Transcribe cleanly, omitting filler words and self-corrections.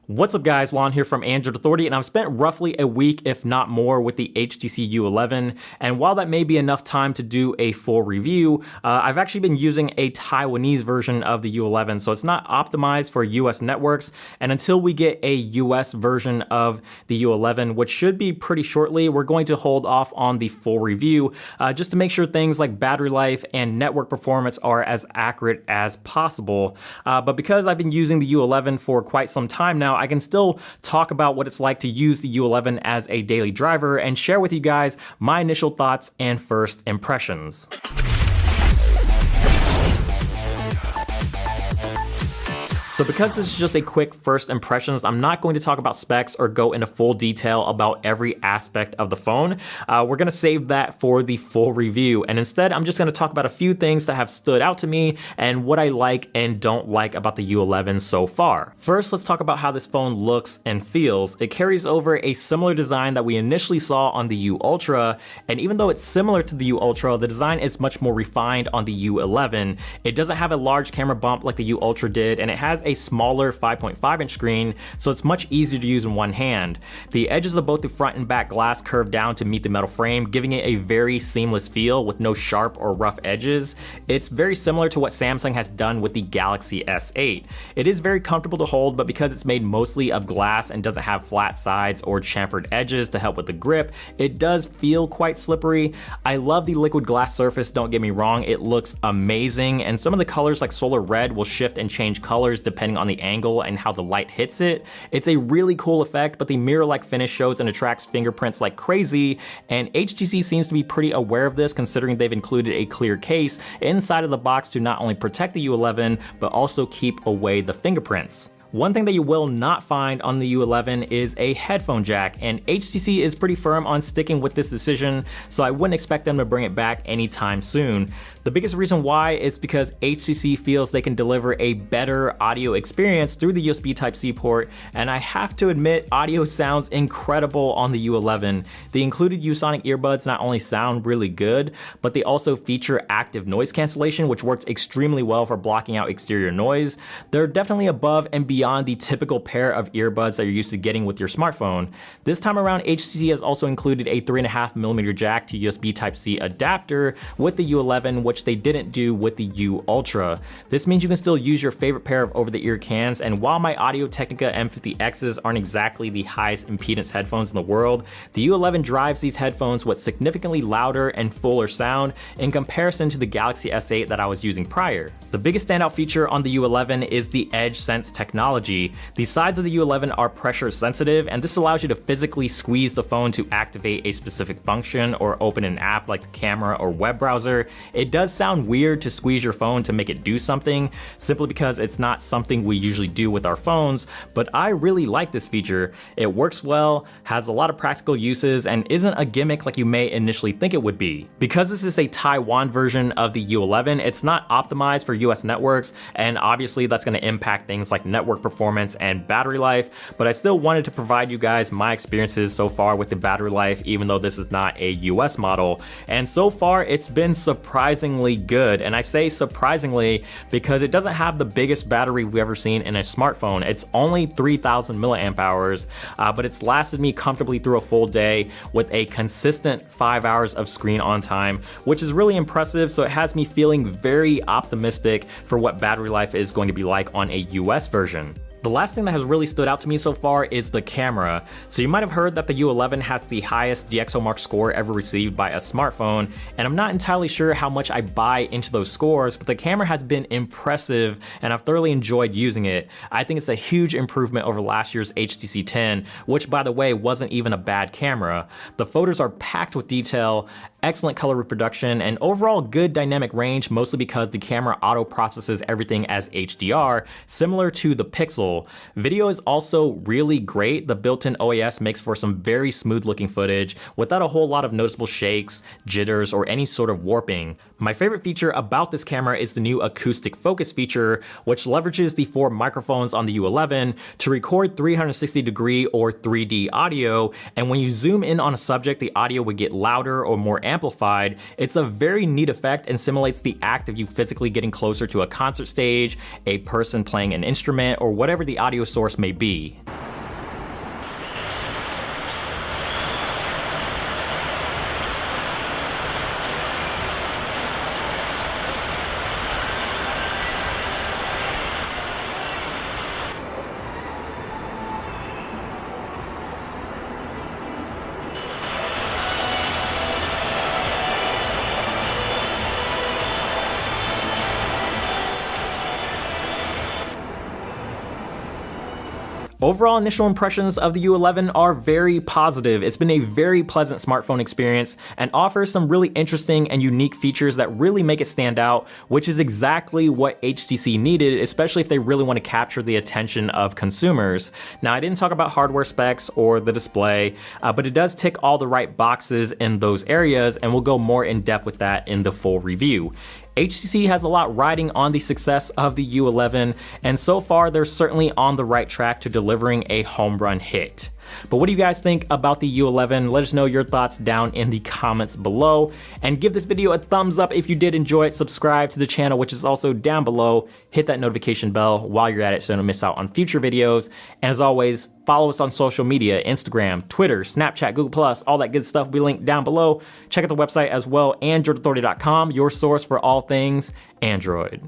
What's up guys, Lanh here from Android Authority, and I've spent roughly a week, if not more, with the HTC U11, and while that may be enough time to do a full review, I've actually been using a Taiwanese version of the U11, so it's not optimized for US networks, and until we get a US version of the U11, which should be pretty shortly, we're going to hold off on the full review, just to make sure things like battery life and network performance are as accurate as possible. But because I've been using the U11 for quite some time now, I can still talk about what it's like to use the U11 as a daily driver and share with you guys my initial thoughts and first impressions. So because this is just a quick first impressions, I'm not going to talk about specs or go into full detail about every aspect of the phone. We're going to save that for the full review. And instead, I'm just going to talk about a few things that have stood out to me and what I like and don't like about the U11 so far. First, let's talk about how this phone looks and feels. It carries over a similar design that we initially saw on the U Ultra. And even though it's similar to the U Ultra, the design is much more refined on the U11. It doesn't have a large camera bump like the U Ultra did, and it has a smaller 5.5-inch screen, so it's much easier to use in one hand. The edges of both the front and back glass curve down to meet the metal frame, giving it a very seamless feel with no sharp or rough edges. It's very similar to what Samsung has done with the Galaxy S8. It is very comfortable to hold, but because it's made mostly of glass and doesn't have flat sides or chamfered edges to help with the grip, it does feel quite slippery. I love the liquid glass surface, don't get me wrong, it looks amazing, and some of the colors like solar red will shift and change colors depending on the angle and how the light hits it. It's a really cool effect, but the mirror-like finish shows and attracts fingerprints like crazy, and HTC seems to be pretty aware of this considering they've included a clear case inside of the box to not only protect the U11, but also keep away the fingerprints. One thing that you will not find on the U11 is a headphone jack, and HTC is pretty firm on sticking with this decision, so I wouldn't expect them to bring it back anytime soon. The biggest reason why is because HTC feels they can deliver a better audio experience through the USB Type-C port, and I have to admit, audio sounds incredible on the U11. The included Usonic earbuds not only sound really good, but they also feature active noise cancellation, which works extremely well for blocking out exterior noise. They're definitely above and beyond the typical pair of earbuds that you're used to getting with your smartphone. This time around, HTC has also included a 3.5mm jack to USB Type-C adapter with the U11, which they didn't do with the U Ultra. This means you can still use your favorite pair of over-the-ear cans, and while my Audio-Technica M50Xs aren't exactly the highest impedance headphones in the world, the U11 drives these headphones with significantly louder and fuller sound in comparison to the Galaxy S8 that I was using prior. The biggest standout feature on the U11 is the Edge Sense technology. The sides of the U11 are pressure sensitive, and this allows you to physically squeeze the phone to activate a specific function or open an app like the camera or web browser. It does sound weird to squeeze your phone to make it do something, simply because it's not something we usually do with our phones, but I really like this feature. It works well, has a lot of practical uses, and isn't a gimmick like you may initially think it would be. Because this is a Taiwan version of the U11, it's not optimized for US networks, and obviously that's going to impact things like network performance and battery life, but I still wanted to provide you guys my experiences so far with the battery life, even though this is not a US model, and so far it's been surprisingly good. And I say surprisingly because it doesn't have the biggest battery we've ever seen in a smartphone. It's only 3,000 milliamp hours, but it's lasted me comfortably through a full day with a consistent 5 hours of screen on time, which is really impressive. So it has me feeling very optimistic for what battery life is going to be like on a US version. The last thing that has really stood out to me so far is the camera. So you might have heard that the U11 has the highest DxOMark score ever received by a smartphone, and I'm not entirely sure how much I buy into those scores, but the camera has been impressive and I've thoroughly enjoyed using it. I think it's a huge improvement over last year's HTC 10, which by the way wasn't even a bad camera. The photos are packed with detail, excellent color reproduction, and overall good dynamic range, mostly because the camera auto processes everything as HDR, similar to the Pixel. Video is also really great. The built-in OAS makes for some very smooth looking footage without a whole lot of noticeable shakes, jitters, or any sort of warping. My favorite feature about this camera is the new acoustic focus feature, which leverages the 4 microphones on the U11 to record 360-degree or 3D audio, and when you zoom in on a subject, the audio would get louder or more amplified. It's a very neat effect and simulates the act of you physically getting closer to a concert stage, a person playing an instrument, or whatever the audio source may be. Overall initial impressions of the U11 are very positive. It's been a very pleasant smartphone experience and offers some really interesting and unique features that really make it stand out, which is exactly what HTC needed, especially if they really want to capture the attention of consumers. Now, I didn't talk about hardware specs or the display, but it does tick all the right boxes in those areas, and we'll go more in depth with that in the full review. HTC has a lot riding on the success of the U11, and so far they're certainly on the right track to delivering a home run hit. But what do you guys think about the U11? Let us know your thoughts down in the comments below, and give this video a thumbs up if you did enjoy it. Subscribe to the channel, which is also down below. Hit that notification bell while you're at it so you don't miss out on future videos. And as always, follow us on social media: Instagram, Twitter, Snapchat, Google+, all that good stuff we linked down below. Check out the website as well, androidauthority.com, your source for all things Android.